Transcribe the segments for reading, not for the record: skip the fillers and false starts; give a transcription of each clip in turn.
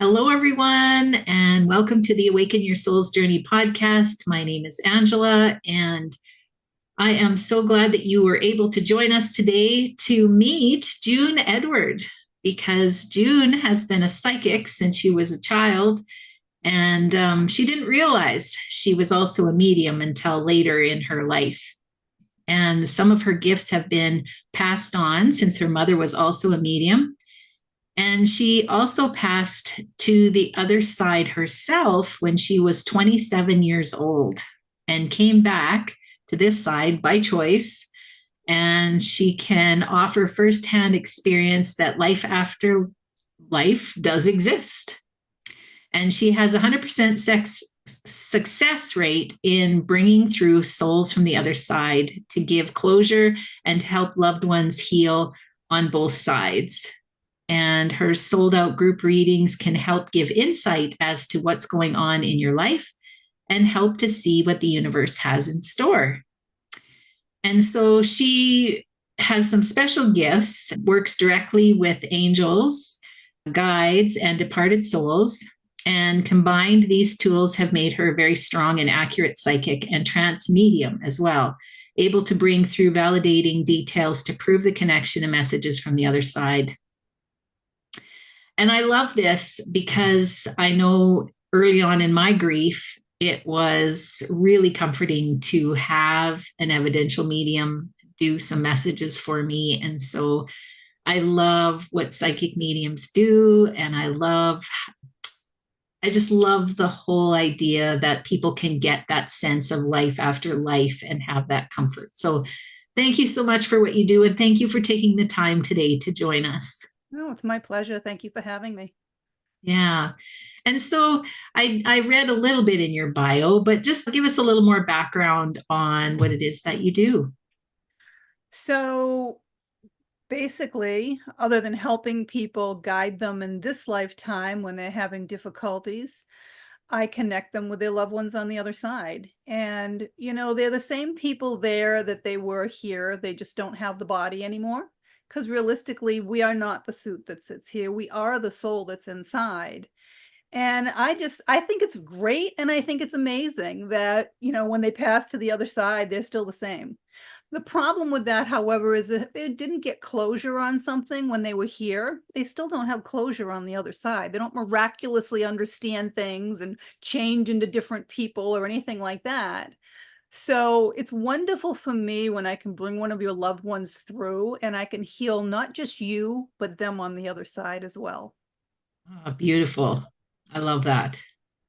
Hello, everyone, and welcome to the Awaken Your Soul's Journey podcast. My name is Angela, and I am so glad that you were able to join us today to meet June Edward, because June has been a psychic since she was a child, and she didn't realize she was also a medium until later in her life. And some of her gifts have been passed on since her mother was also a medium. And she also passed to the other side herself when she was 27 years old and came back to this side by choice. And she can offer firsthand experience that life after life does exist. And she has a 100% success rate in bringing through souls from the other side to give closure and to help loved ones heal on both sides. And her sold out group readings can help give insight as to what's going on in your life and help to see what the universe has in store. And so she has some special gifts, works directly with angels, guides, and departed souls. And combined, these tools have made her a very strong and accurate psychic and trance medium as well, able to bring through validating details to prove the connection and messages from the other side. And I love this because I know early on in my grief, it was really comforting to have an evidential medium do some messages for me. And so I love what psychic mediums do. And I just love the whole idea that people can get that sense of life after life and have that comfort. So thank you so much for what you do. And thank you for taking the time today to join us. No, it's my pleasure. Thank you for having me. Yeah. And so I read a little bit in your bio, but just give us a little more background on what it is that you do. So basically, other than helping people guide them in this lifetime when they're having difficulties, I connect them with their loved ones on the other side. And, they're the same people there that they were here. They just don't have the body anymore. Because realistically, we are not the suit that sits here. We are the soul that's inside. And I think it's great, and I think it's amazing that, when they pass to the other side, they're still the same. The problem with that, however, is that if they didn't get closure on something when they were here, they still don't have closure on the other side. They don't miraculously understand things and change into different people or anything like that. So it's wonderful for me when I can bring one of your loved ones through and I can heal not just you, but them on the other side as well. Oh, beautiful. I love that.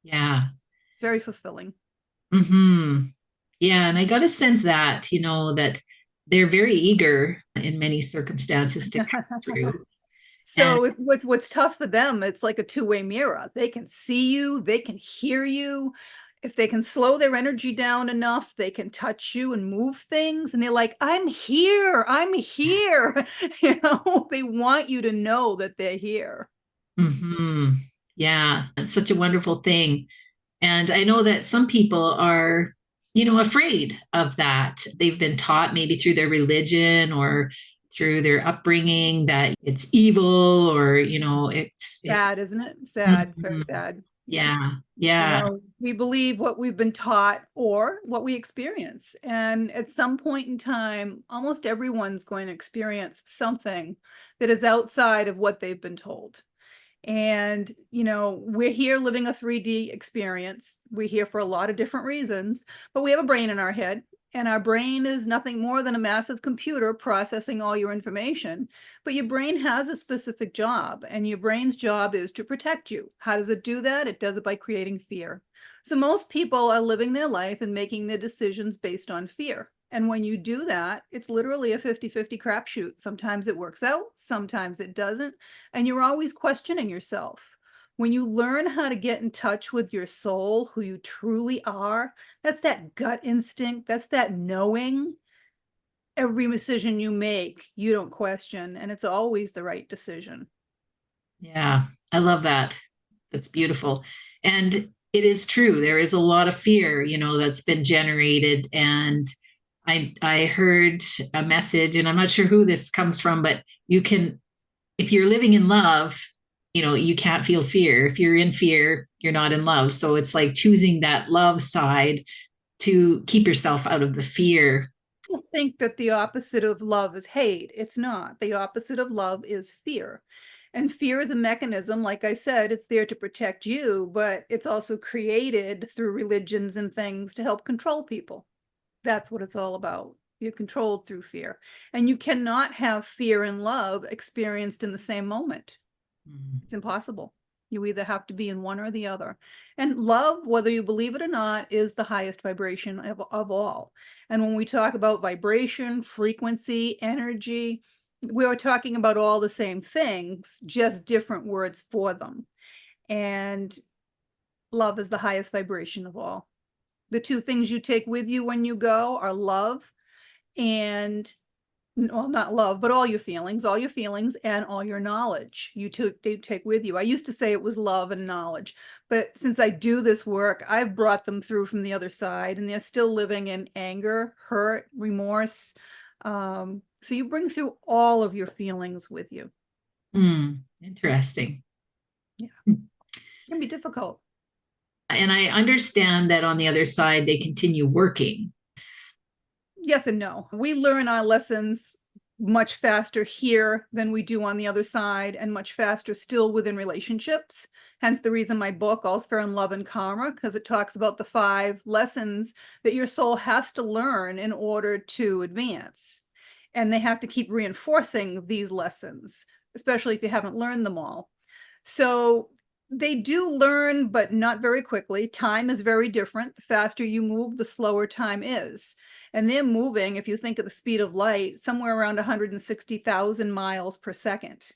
Yeah. It's very fulfilling. Hmm. Yeah. And I got a sense that, that they're very eager in many circumstances to come through. And So what's tough for them, it's like a two-way mirror. They can see you, they can hear you. If they can slow their energy down enough, they can touch you and move things. And they're like, I'm here, I'm here. They want you to know that they're here. hmm yeah, it's such a wonderful thing. And I know that some people are, afraid of that. They've been taught maybe through their religion or through their upbringing that it's evil or, it's, Sad, isn't it? Sad, very Mhm. sad. Yeah. Yeah, yeah. We believe what we've been taught or what we experience. And at some point in time, almost everyone's going to experience something that is outside of what they've been told. And, we're here living a 3D experience. We're here for a lot of different reasons, but we have a brain in our head. And our brain is nothing more than a massive computer processing all your information. But your brain has a specific job, and your brain's job is to protect you. How does it do that? It does it by creating fear. So most people are living their life and making their decisions based on fear. And when you do that, it's literally a 50-50 crapshoot. Sometimes it works out, sometimes it doesn't. And you're always questioning yourself. When you learn how to get in touch with your soul, who you truly are, that's that gut instinct, that's that knowing. Every decision you make, you don't question, and it's always the right decision. Yeah, I love that. That's beautiful. And it is true. There is a lot of fear, that's been generated. And I heard a message, and I'm not sure who this comes from, but you can, if you're living in love, you can't feel fear. If you're in fear, you're not in love. So it's like choosing that love side to keep yourself out of the fear. People think that the opposite of love is hate. It's not. The opposite of love is fear. And fear is a mechanism, like I said, it's there to protect you, but it's also created through religions and things to help control people. That's what it's all about. You're controlled through fear. And you cannot have fear and love experienced in the same moment. Mm. It's impossible. You either have to be in one or the other. And love, whether you believe it or not, is the highest vibration of all. And when we talk about vibration, frequency, energy, we are talking about all the same things, just different words for them. And love is the highest vibration of all. The two things you take with you when you go are love and, well, not love, but all your feelings and all your knowledge you take with you. I used to say it was love and knowledge, but since I do this work, I've brought them through from the other side, and they're still living in anger, hurt, remorse. So you bring through all of your feelings with you. Interesting. Yeah, it can be difficult. And I understand that on the other side, they continue working. Yes and no. We learn our lessons much faster here than we do on the other side, and much faster still within relationships. Hence the reason my book, All's Fair in Love and Karma, because it talks about the 5 lessons that your soul has to learn in order to advance. And they have to keep reinforcing these lessons, especially if you haven't learned them all. So they do learn, but not very quickly. Time is very different. The faster you move, the slower time is. And they're moving, if you think of the speed of light, somewhere around 160,000 miles per second.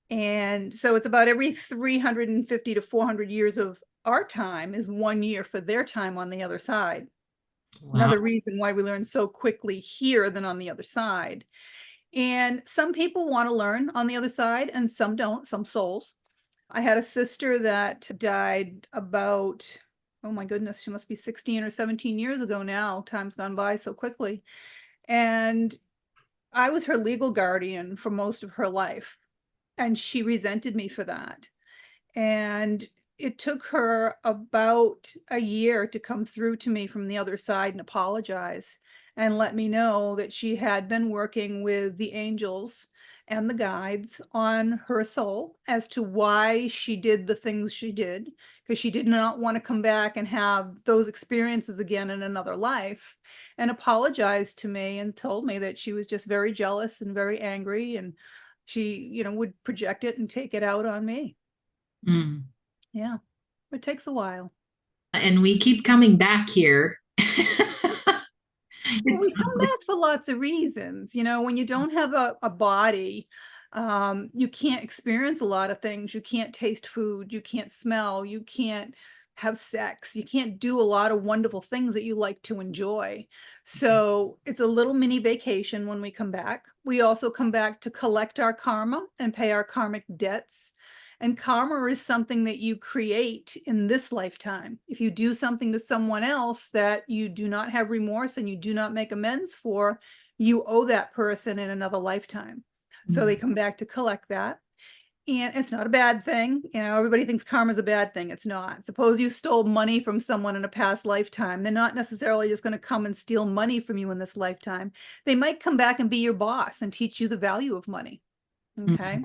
And so it's about every 350 to 400 years of our time is 1 year for their time on the other side. Wow. Another reason why we learn so quickly here than on the other side. And some people want to learn on the other side and some don't, some souls. I had a sister that died about, oh my goodness, she must be 16 or 17 years ago now. Time's gone by so quickly. And I was her legal guardian for most of her life. And she resented me for that. And it took her about a year to come through to me from the other side and apologize and let me know that she had been working with the angels and the guides on her soul as to why she did the things she did, because she did not want to come back and have those experiences again in another life, and apologized to me and told me that she was just very jealous and very angry, and she, would project it and take it out on me. Mm. Yeah, it takes a while. And we keep coming back here. Well, we come Like, back for lots of reasons. When you don't have a body, you can't experience a lot of things. You can't taste food, you can't smell, you can't have sex, you can't do a lot of wonderful things that you like to enjoy. So it's a little mini vacation when we come back. We also come back to collect our karma and pay our karmic debts. And karma is something that you create in this lifetime. If you do something to someone else that you do not have remorse and you do not make amends for, you owe that person in another lifetime. So they come back to collect that. And it's not a bad thing. Everybody thinks karma is a bad thing. It's not. Suppose you stole money from someone in a past lifetime. They're not necessarily just going to come and steal money from you in this lifetime. They might come back and be your boss and teach you the value of money. Okay.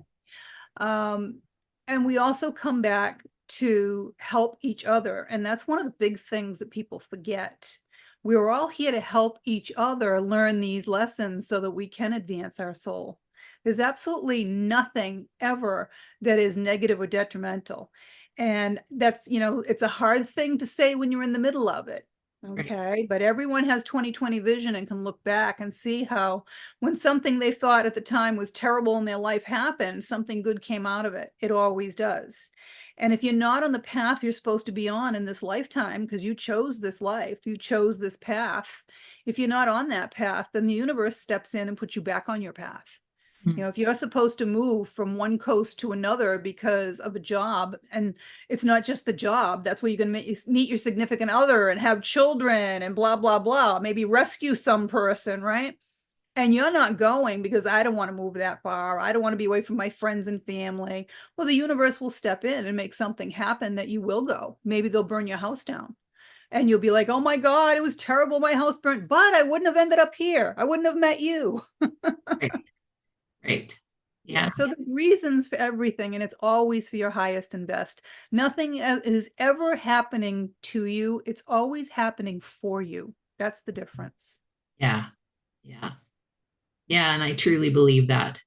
And we also come back to help each other. And that's one of the big things that people forget. We're all here to help each other learn these lessons so that we can advance our soul. There's absolutely nothing ever that is negative or detrimental. And that's, it's a hard thing to say when you're in the middle of it. Okay. But everyone has 20/20 vision and can look back and see how when something they thought at the time was terrible in their life happened, something good came out of it. It always does. And if you're not on the path you're supposed to be on in this lifetime, because you chose this life, you chose this path, if you're not on that path, then the universe steps in and puts you back on your path. If you're supposed to move from one coast to another because of a job, and it's not just the job, that's where you're going to meet your significant other and have children and blah, blah, blah, maybe rescue some person, right? And you're not going because I don't want to move that far. I don't want to be away from my friends and family. Well, the universe will step in and make something happen that you will go. Maybe they'll burn your house down. And you'll be like, oh my God, it was terrible. My house burnt, but I wouldn't have ended up here. I wouldn't have met you. Right. Right. Yeah. Yeah. So there's reasons for everything, and it's always for your highest and best. Nothing is ever happening to you. It's always happening for you. That's the difference. Yeah. Yeah. Yeah. And I truly believe that.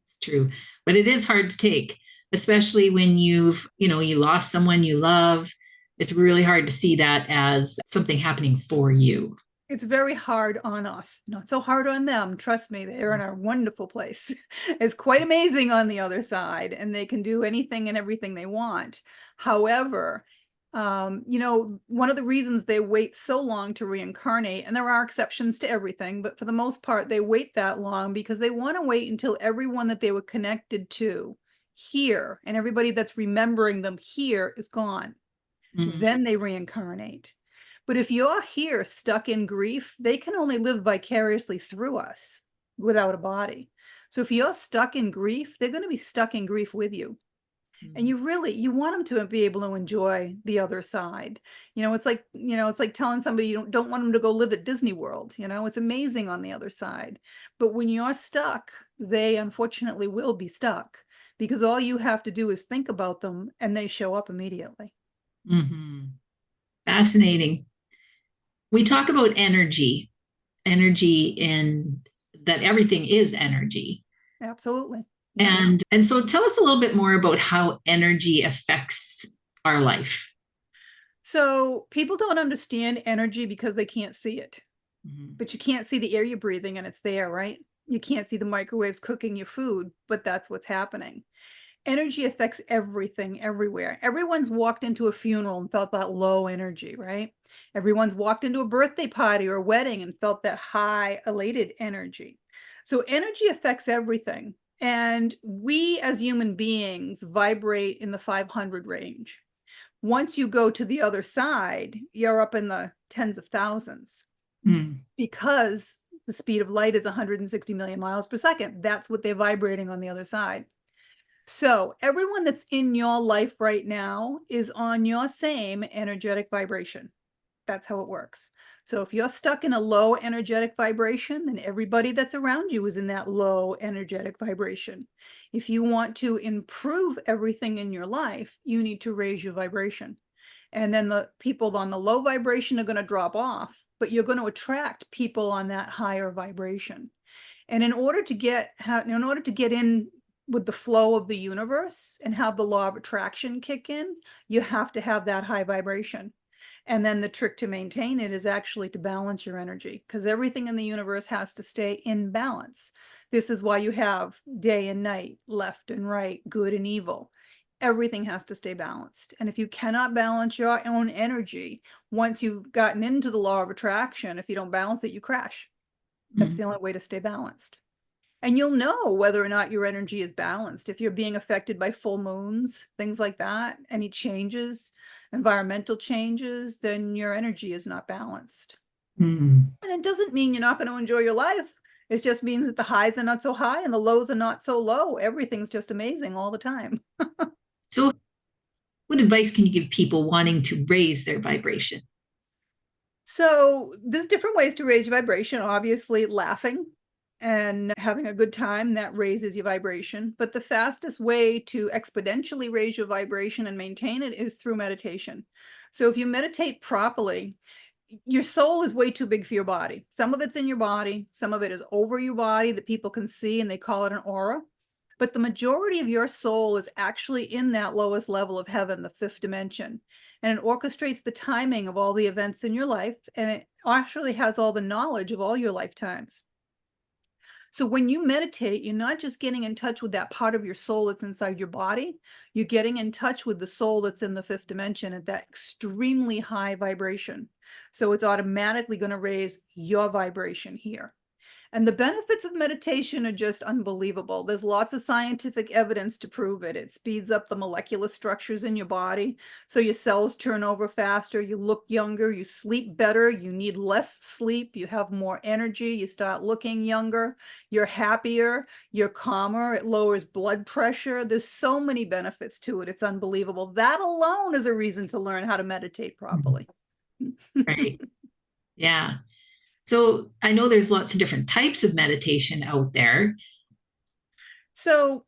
It's true. But it is hard to take, especially when you lost someone you love. It's really hard to see that as something happening for you. It's very hard on us, not so hard on them. Trust me, they're in a wonderful place. It's quite amazing on the other side, and they can do anything and everything they want. However, one of the reasons they wait so long to reincarnate, and there are exceptions to everything, but for the most part, they wait that long because they want to wait until everyone that they were connected to here and everybody that's remembering them here is gone. Mm. Then they reincarnate. But if you're here stuck in grief, they can only live vicariously through us without a body. So if you're stuck in grief, they're going to be stuck in grief with you. And Mm. you want them to be able to enjoy the other side. It's like telling somebody you don't want them to go live at Disney World. It's amazing on the other side. But when you're stuck, they unfortunately will be stuck because all you have to do is think about them and they show up immediately. Mm-hmm. Fascinating. We talk about energy in that everything is energy. Absolutely. Yeah. And so tell us a little bit more about how energy affects our life. So people don't understand energy because they can't see it. Mhm. But you can't see the air you're breathing and it's there, right? You can't see the microwaves cooking your food, but that's what's happening. Energy affects everything everywhere. Everyone's walked into a funeral and felt that low energy, right? Everyone's walked into a birthday party or a wedding and felt that high, elated energy. So energy affects everything. And we as human beings vibrate in the 500 range. Once you go to the other side, you're up in the tens of thousands Mm. because the speed of light is 160 million miles per second. That's what they're vibrating on the other side. So everyone that's in your life right now is on your same energetic vibration. That's how it works. So if you're stuck in a low energetic vibration, then everybody that's around you is in that low energetic vibration. If you want to improve everything in your life, you need to raise your vibration. And then the people on the low vibration are going to drop off, but you're going to attract people on that higher vibration. And in order to get in with the flow of the universe and have the law of attraction kick in, you have to have that high vibration. And then the trick to maintain it is actually to balance your energy because everything in the universe has to stay in balance. This is why you have day and night, left and right, good and evil. Everything has to stay balanced. And if you cannot balance your own energy, once you've gotten into the law of attraction, if you don't balance it, you crash. That's Mm. the only way to stay balanced. And you'll know whether or not your energy is balanced. If you're being affected by full moons, things like that, any changes, environmental changes, then your energy is not balanced. Mm. And it doesn't mean you're not going to enjoy your life. It just means that the highs are not so high and the lows are not so low. Everything's just amazing all the time. So, what advice can you give people wanting to raise their vibration? So there's different ways to raise your vibration. Obviously, laughing and having a good time, that raises your vibration. But the fastest way to exponentially raise your vibration and maintain it is through meditation. So if you meditate properly, your soul is way too big for your body. Some of it's in your body, some of it is over your body that people can see, and they call it an aura. But the majority of your soul is actually in that lowest level of heaven, the fifth dimension. And it orchestrates the timing of all the events in your life. And it actually has all the knowledge of all your lifetimes. So when you meditate, you're not just getting in touch with that part of your soul that's inside your body, you're getting in touch with the soul that's in the fifth dimension at that extremely high vibration. So it's automatically going to raise your vibration here. And the benefits of meditation are just unbelievable. There's lots of scientific evidence to prove it. It speeds up the molecular structures in your body. So your cells turn over faster, you look younger, you sleep better, you need less sleep, you have more energy, you start looking younger, you're happier, you're calmer, it lowers blood pressure. There's so many benefits to it. It's unbelievable. That alone is a reason to learn how to meditate properly. Right. Yeah. So I know there's lots of different types of meditation out there. So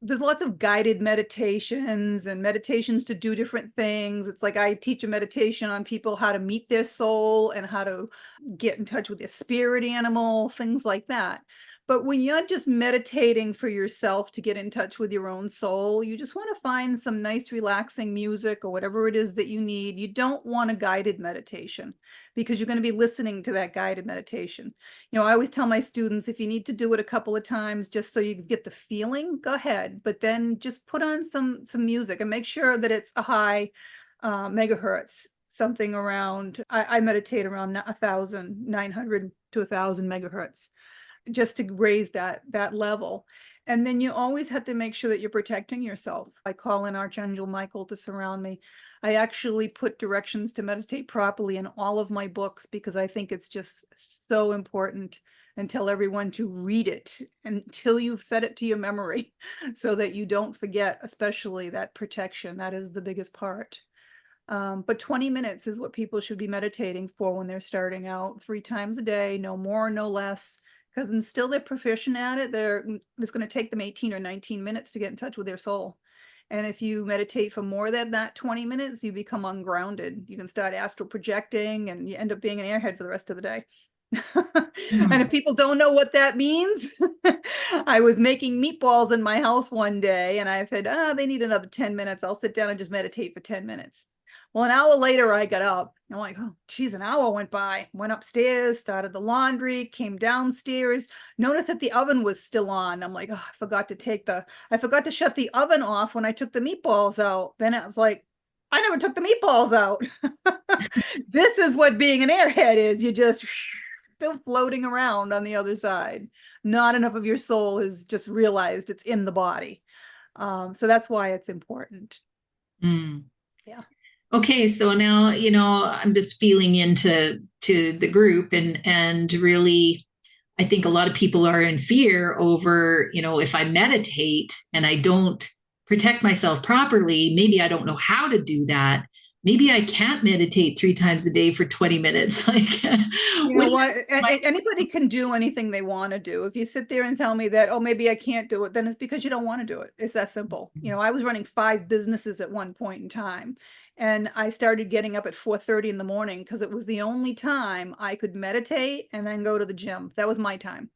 there's lots of guided meditations and meditations to do different things. It's like I teach a meditation on people how to meet their soul and how to get in touch with their spirit animal, things like that. But when you're just meditating for yourself to get in touch with your own soul, you just want to find some nice, relaxing music or whatever it is that you need. You don't want a guided meditation because you're going to be listening to that guided meditation. I always tell my students, if you need to do it a couple of times just so you get the feeling, go ahead. But then just put on some music and make sure that it's a high megahertz, something around, I meditate around 1,900 to 1,000 megahertz, just to raise that level. And then you always have to make sure that you're protecting yourself. I call in Archangel Michael to surround me. I actually put directions to meditate properly in all of my books because I think it's just so important, and tell everyone to read it until you've set it to your memory so that you don't forget, especially that protection. That is the biggest part. But 20 minutes is what people should be meditating for when they're starting out, 3 times a day, no more, no less. Because until they're proficient at it, it's going to take them 18 or 19 minutes to get in touch with their soul. And if you meditate for more than that 20 minutes, you become ungrounded. You can start astral projecting and you end up being an airhead for the rest of the day. And if people don't know what that means, I was making meatballs in my house one day and I said, they need another 10 minutes. I'll sit down and just meditate for 10 minutes. Well, an hour later, I got up. I'm like, oh, geez, an hour went by. Went upstairs, started the laundry, came downstairs, noticed that the oven was still on. I'm like, oh, I forgot to shut the oven off when I took the meatballs out. Then I was like, I never took the meatballs out. This is what being an airhead is. You just still floating around on the other side. Not enough of your soul has just realized it's in the body. So that's why it's important. Mm. Yeah. Okay, so now I'm just feeling into the group, and really, I think a lot of people are in fear over, if I meditate and I don't protect myself properly, maybe I don't know how to do that. Maybe I can't meditate 3 times a day for 20 minutes. Like, You know what? Anybody can do anything they want to do. If you sit there and tell me that, oh, maybe I can't do it, then it's because you don't want to do it. It's that simple. I was running 5 businesses at one point in time, and I started getting up at 4:30 in the morning because it was the only time I could meditate and then go to the gym. That was my time.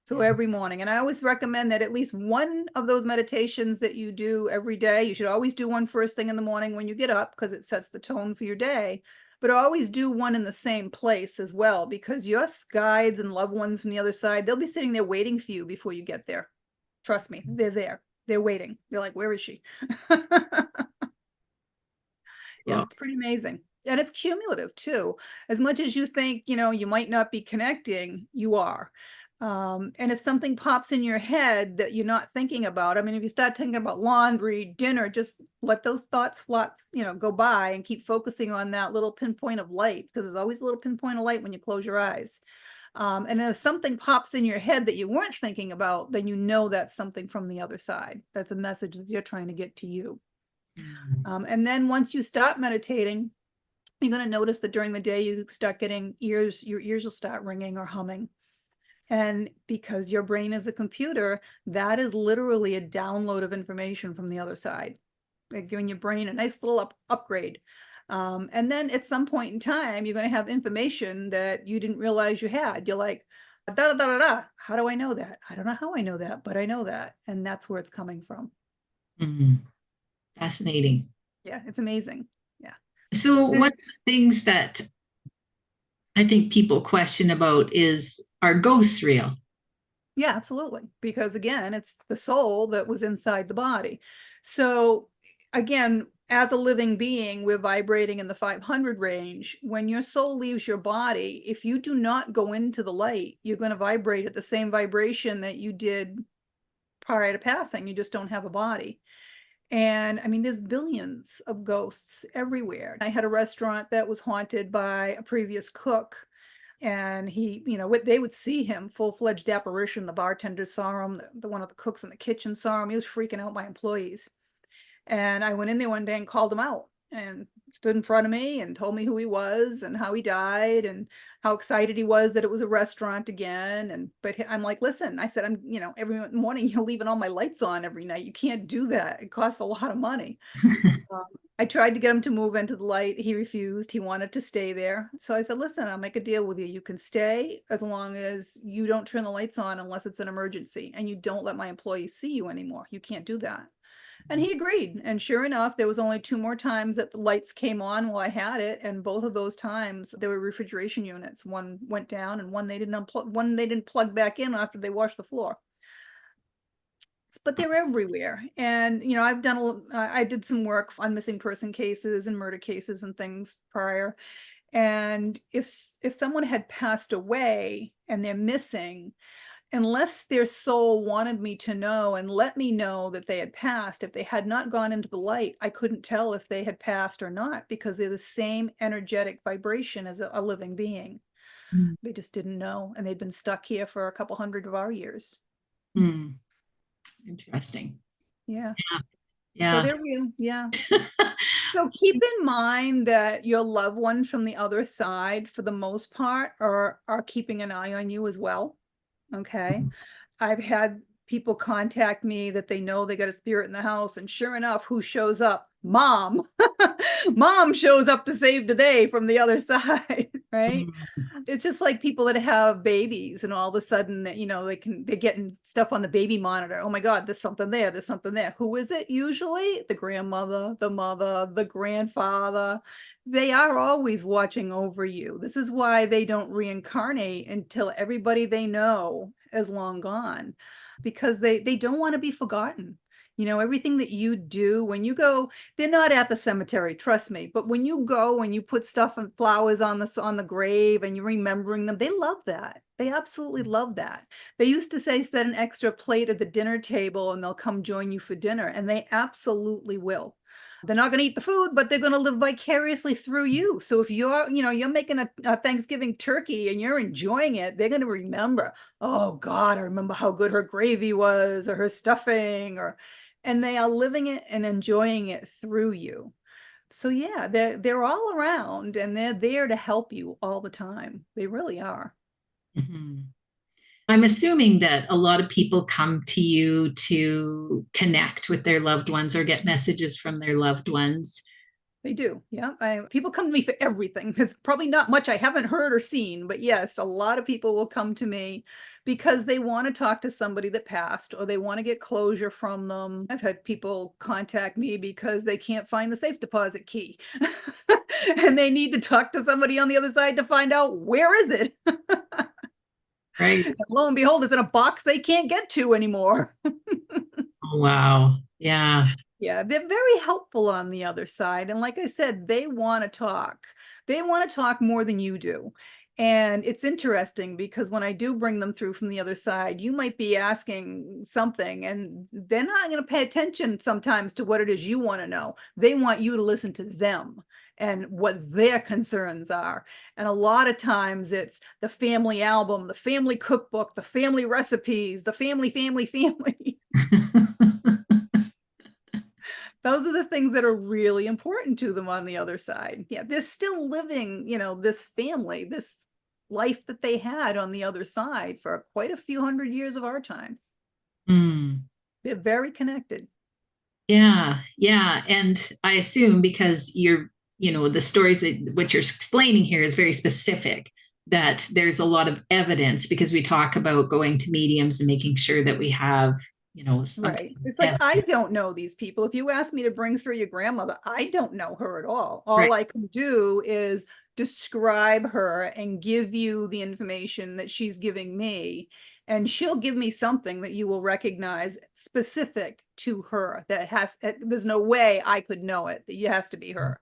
So every morning, and I always recommend that at least one of those meditations that you do every day, you should always do one first thing in the morning when you get up because it sets the tone for your day, but always do one in the same place as well, because your guides and loved ones from the other side, they'll be sitting there waiting for you before you get there. Trust me, they're there. They're waiting. They're like, where is she? Yeah, it's pretty amazing. And it's cumulative too. As much as you think, you might not be connecting, you are. And if something pops in your head that you're not thinking about, I mean, if you start thinking about laundry, dinner, just let those thoughts go by and keep focusing on that little pinpoint of light, because there's always a little pinpoint of light when you close your eyes. And if something pops in your head that you weren't thinking about, then that's something from the other side. That's a message that you're trying to get to you. And then once you stop meditating, you're going to notice that during the day you start getting your ears will start ringing or humming. And because your brain is a computer, that is literally a download of information from the other side, like giving your brain a nice little upgrade. And then at some point in time, you're going to have information that you didn't realize you had. You're like, da da da da da. How do I know that? I don't know how I know that, but I know that. And that's where it's coming from. Mm-hmm. Fascinating. Yeah, it's amazing. Yeah. So one of the things that I think people question about is, are ghosts real? Yeah, absolutely. Because again, it's the soul that was inside the body. So again, as a living being, we're vibrating in the 500 range. When your soul leaves your body, if you do not go into the light, you're going to vibrate at the same vibration that you did prior to passing. You just don't have a body. And I mean, there's billions of ghosts everywhere. I had a restaurant that was haunted by a previous cook, and he, they would see him, full-fledged apparition. The bartenders saw him, one of the cooks in the kitchen saw him. He was freaking out my employees. And I went in there one day and called him out, and stood in front of me and told me who he was and how he died and how excited he was that it was a restaurant again. But I'm like, listen, I said, every morning you're leaving all my lights on every night. You can't do that. It costs a lot of money. I tried to get him to move into the light. He refused. He wanted to stay there. So I said, listen, I'll make a deal with you. You can stay as long as you don't turn the lights on unless it's an emergency, and you don't let my employees see you anymore. You can't do that. And he agreed. And sure enough, there was only 2 more times that the lights came on while I had it. And both of those times there were refrigeration units. One went down and one they didn't plug back in after they washed the floor. But they're everywhere. And, I did some work on missing person cases and murder cases and things prior. And if someone had passed away and they're missing, unless their soul wanted me to know and let me know that they had passed, if they had not gone into the light, I couldn't tell if they had passed or not, because they're the same energetic vibration as a living being. Mm. They just didn't know, and they'd been stuck here for a couple hundred of our years. Mm. Interesting. Yeah. Yeah. They're real. Yeah. So keep in mind that your loved ones from the other side, for the most part, are keeping an eye on you as well. Okay. I've had people contact me that they know they got a spirit in the house, and sure enough, who shows up? Mom. Mom shows up to save the day from the other side, right? Mm. It's just like people that have babies, and all of a sudden, they're getting stuff on the baby monitor. Oh my God, there's something there. There's something there. Who is it? Usually the grandmother, the mother, the grandfather. They are always watching over you. This is why they don't reincarnate until everybody they know is long gone, because they don't want to be forgotten. Everything that you do when you go, they're not at the cemetery, trust me, but when you go and you put stuff and flowers on the grave and you're remembering them, they love that. They absolutely love that. They used to say, set an extra plate at the dinner table and they'll come join you for dinner, and they absolutely will. They're not going to eat the food, but they're going to live vicariously through you. So if you're making a Thanksgiving turkey and you're enjoying it, they're going to remember, oh God, I remember how good her gravy was, or her stuffing, and they are living it and enjoying it through you. So yeah, they're all around, and they're there to help you all the time. They really are. Mhm. I'm assuming that a lot of people come to you to connect with their loved ones or get messages from their loved ones. They do. Yeah. People come to me for everything. There's probably not much I haven't heard or seen, but yes, a lot of people will come to me because they want to talk to somebody that passed, or they want to get closure from them. I've had people contact me because they can't find the safe deposit key and they need to talk to somebody on the other side to find out where is it. Right. And lo and behold, it's in a box they can't get to anymore. Oh, wow. Yeah. Yeah, they're very helpful on the other side. And like I said, they want to talk. They want to talk more than you do. And it's interesting because when I do bring them through from the other side, you might be asking something and they're not going to pay attention sometimes to what it is you want to know. They want you to listen to them and what their concerns are. And a lot of times it's the family album, the family cookbook, the family recipes, the family. Those are the things that are really important to them on the other side. Yeah, they're still living, this family, this life that they had on the other side for quite a few hundred years of our time. Mm. They're very connected. Yeah. Yeah. And I assume because the stories that what you're explaining here is very specific, that there's a lot of evidence, because we talk about going to mediums and making sure that we have, Right. something. It's like, I don't know these people. If you ask me to bring through your grandmother, I don't know her at all. Right. All I can do is describe her and give you the information that she's giving me. and she'll give me something that you will recognize specific to her that there's no way I could know it. It has to be her.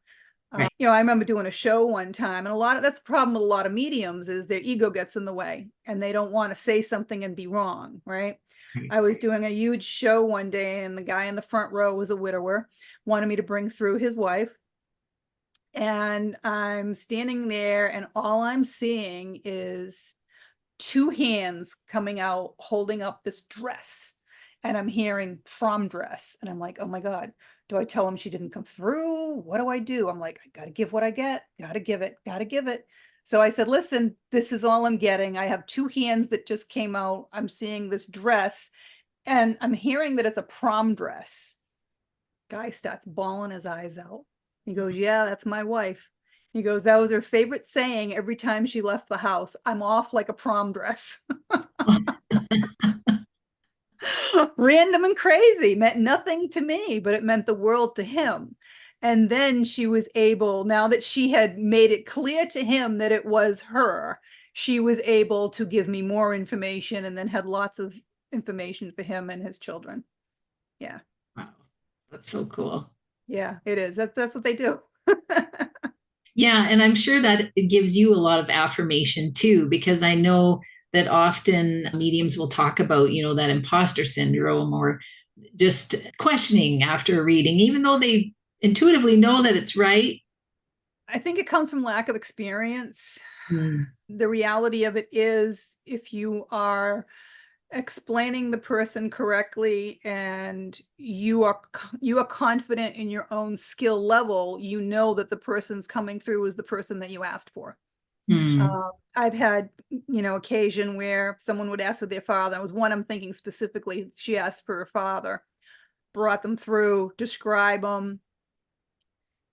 Right. I remember doing a show one time, and that's the problem with a lot of mediums is their ego gets in the way and they don't want to say something and be wrong, right? Right. I was doing a huge show one day, and the guy in the front row was a widower, wanted me to bring through his wife. And I'm standing there, and all I'm seeing is two hands coming out holding up this dress, and I'm hearing prom dress, and I'm like, oh my God, do I tell him she didn't come through? What do I do? I'm like, I gotta give what I get, gotta give it. So I said, listen, this is all I'm getting. I have two hands that just came out. I'm seeing this dress, and I'm hearing that it's a prom dress. Guy starts bawling his eyes out. He goes, yeah, that's my wife. He goes, that was her favorite saying every time she left the house. I'm off like a prom dress. Random and crazy, meant nothing to me, but it meant the world to him. And then she was able, now that she had made it clear to him that it was her, she was able to give me more information, and then had lots of information for him and his children. Yeah. Wow. That's so cool. Yeah, it is. That's what they do. Yeah, and I'm sure that it gives you a lot of affirmation too, because I know that often mediums will talk about, that imposter syndrome or just questioning after a reading, even though they intuitively know that it's right. I think it comes from lack of experience. Mm. The reality of it is, if you are explaining the person correctly and you are confident in your own skill level, you know that the person's coming through is the person that you asked for. Mm. I've had, occasion where someone would ask for their father. It was one I'm thinking specifically. She asked for her father, brought them through, describe them.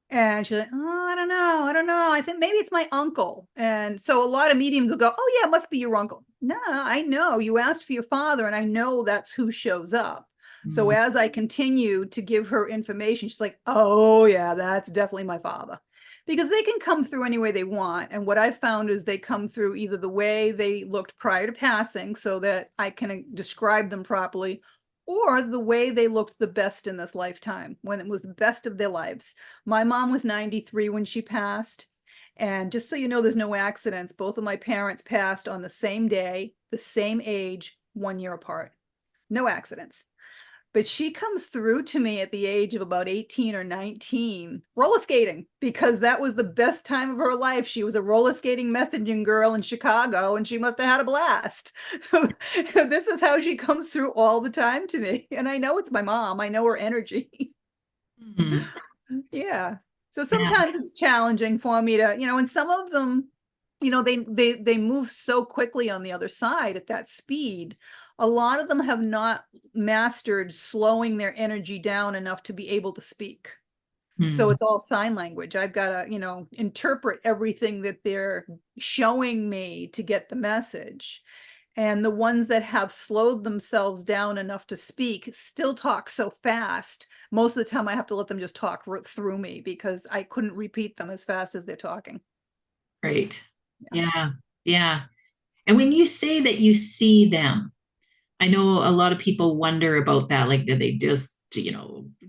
And she's like, oh, I don't know. I think maybe it's my uncle. And so a lot of mediums will go, oh yeah, it must be your uncle. No, I know you asked for your father, and I know that's who shows up. So Mm. as I continue to give her information, she's like, oh yeah, that's definitely my father. Because they can come through any way they want. And what I've found is they come through either the way they looked prior to passing, so that I can describe them properly, or the way they looked the best in this lifetime, when it was the best of their lives. My mom was 93 when she passed. And just so you know, there's no accidents. Both of my parents passed on the same day, the same age, 1 year apart. No accidents. But she comes through to me at the age of about 18 or 19, roller skating, because that was the best time of her life. She was a roller skating messaging girl in Chicago, and she must have had a blast. This is how she comes through all the time to me. And I know it's my mom. I know her energy. Mm. Yeah. So Yeah. sometimes it's challenging for me to, and some of them, they move so quickly on the other side at that speed. A lot of them have not mastered slowing their energy down enough to be able to speak. So Mm. it's all sign language. I've got to, interpret everything that they're showing me to get the message. And the ones that have slowed themselves down enough to speak still talk so fast. Most of the time I have to let them just talk through me, because I couldn't repeat them as fast as they're talking. Right. Yeah. Yeah. Yeah. And when you say that you see them, I know a lot of people wonder about that. Like, did they just,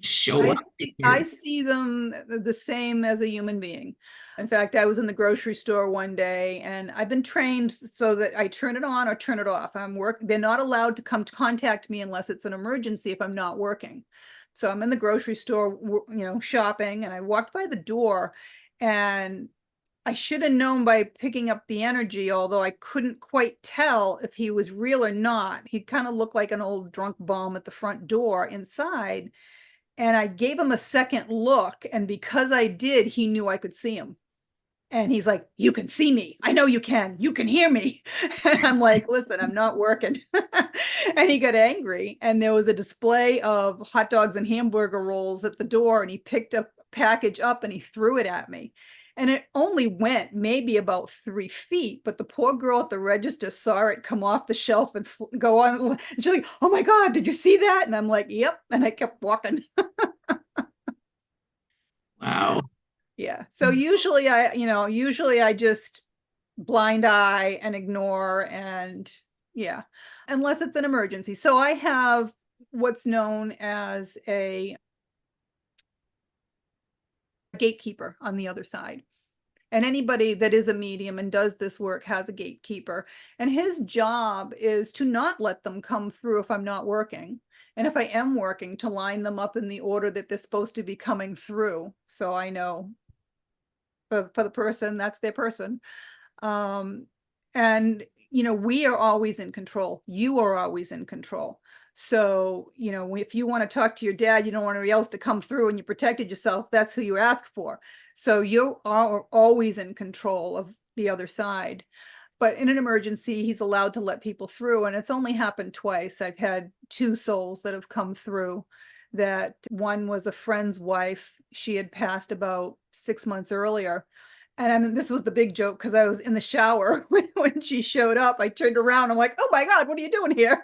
show up in I your. see them the same as a human being. In fact, I was in the grocery store one day, and I've been trained so that I turn it on or turn it off. They're not allowed to come to contact me unless it's an emergency if I'm not working. So I'm in the grocery store, shopping, and I walked by the door, and I should have known by picking up the energy, although I couldn't quite tell if he was real or not. He kind of looked like an old drunk bum at the front door inside. And I gave him a second look, and because I did, he knew I could see him. And he's like, you can see me. I know you can. You can hear me. And I'm like, listen, I'm not working. And he got angry. And there was a display of hot dogs and hamburger rolls at the door. And he picked a package up and he threw it at me. And it only went maybe about 3 feet. But the poor girl at the register saw it come off the shelf and go on. She's like, oh my God, did you see that? And I'm like, yep. And I kept walking. Wow. Yeah. So usually I just blind eye and ignore, and Yeah, unless it's an emergency. So I have what's known as a gatekeeper on the other side. And anybody that is a medium and does this work has a gatekeeper. And his job is to not let them come through if I'm not working. And if I am working, to line them up in the order that they're supposed to be coming through. So I know for the person, that's their person. Um, and, we are always in control. You are always in control. So, if you want to talk to your dad, you don't want anybody else to come through and you protected yourself, that's who you ask for. So you are always in control of the other side. But in an emergency, he's allowed to let people through. And it's only happened twice. I've had two souls that have come through. That one was a friend's wife. She had passed about 6 months earlier. And I mean, this was the big joke because I was in the shower when she showed up. I turned around. I'm like, oh my God, what are you doing here?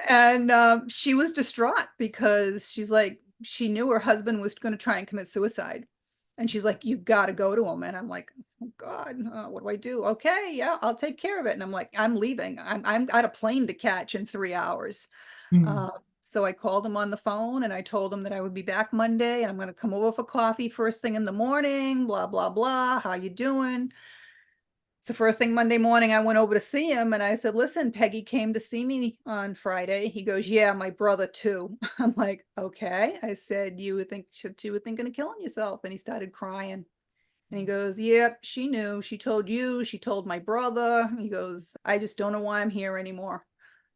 And she was distraught because she's like, she knew her husband was going to try and commit suicide. And she's like, you got to go to him. And I'm like, oh God, what do I do? Okay, yeah, I'll take care of it. And I'm like, I'm leaving. I'm got a plane to catch in 3 hours. Mm. Uh, so I called him on the phone and I told him that I would be back Monday and I'm going to come over for coffee first thing in the morning, blah, blah, blah. How you doing? So first thing Monday morning, I went over to see him and I said, listen, Peggy came to see me on Friday. He goes, yeah, my brother too. I'm like, okay. I said, you were thinking of killing yourself. And he started crying. And he goes, yep, she knew. She told you. She told my brother. He goes, I just don't know why I'm here anymore.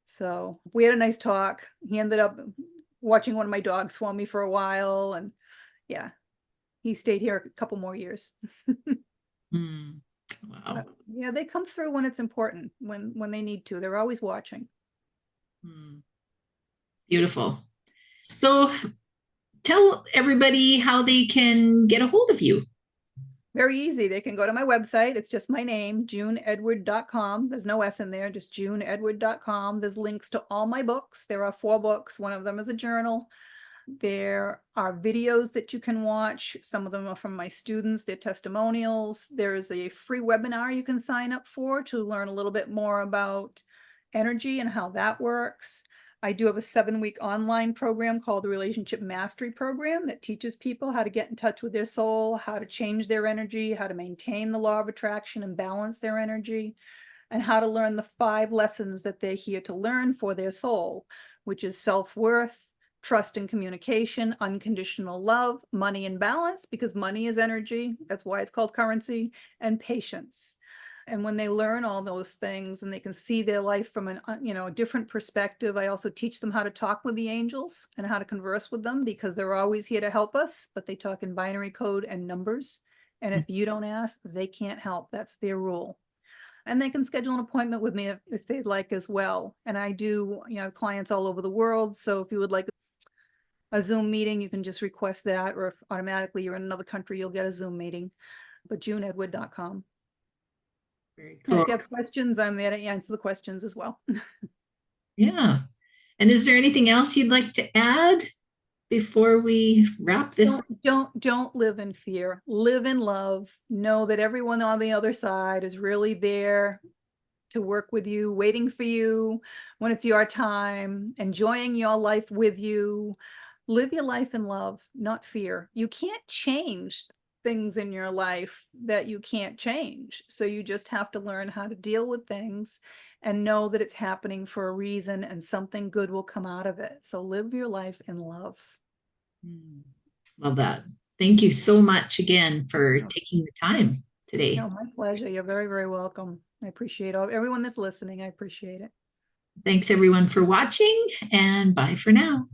So we had a nice talk. He ended up watching one of my dogs for me for a while. And yeah, he stayed here a couple more years. Mm. Wow. But yeah, they come through when it's important, when they need to. They're always watching. Mm. Beautiful. So tell everybody how they can get a hold of you. Very easy. They can go to my website. It's just my name, juneedward.com. There's no S in there, just juneedward.com. There's links to all my books. There are 4 books. One of them is a journal. There are videos that you can watch. Some of them are from my students, their testimonials. There is a free webinar you can sign up for to learn a little bit more about energy and how that works. I do have a 7-week online program called the Relationship Mastery Program that teaches people how to get in touch with their soul, how to change their energy, how to maintain the law of attraction and balance their energy, and how to learn the 5 lessons that they're here to learn for their soul, which is self-worth, trust and communication, unconditional love, money and balance, because money is energy. That's why it's called currency, and patience. And when they learn all those things and they can see their life from a different perspective, I also teach them how to talk with the angels and how to converse with them, because they're always here to help us, but they talk in binary code and numbers. And if you don't ask, they can't help. That's their rule. And they can schedule an appointment with me if they'd like as well. And I do, clients all over the world. So if you would like a Zoom meeting, you can just request that, or if automatically you're in another country, you'll get a Zoom meeting. But juneedward.com. Very And cool. if you have questions, I'm there to answer the questions as well. Yeah. And is there anything else you'd like to add before we wrap this up? Don't live in fear. Live in love. Know that everyone on the other side is really there to work with you, waiting for you when it's your time, enjoying your life with you. Live your life in love, not fear. You can't change things in your life that you can't change. So you just have to learn how to deal with things and know that it's happening for a reason and something good will come out of it. So live your life in love. Mm. Love that. Thank you so much again for taking the time today. No, my pleasure. You're very, very welcome. I appreciate everyone that's listening. I appreciate it. Thanks everyone for watching, and bye for now.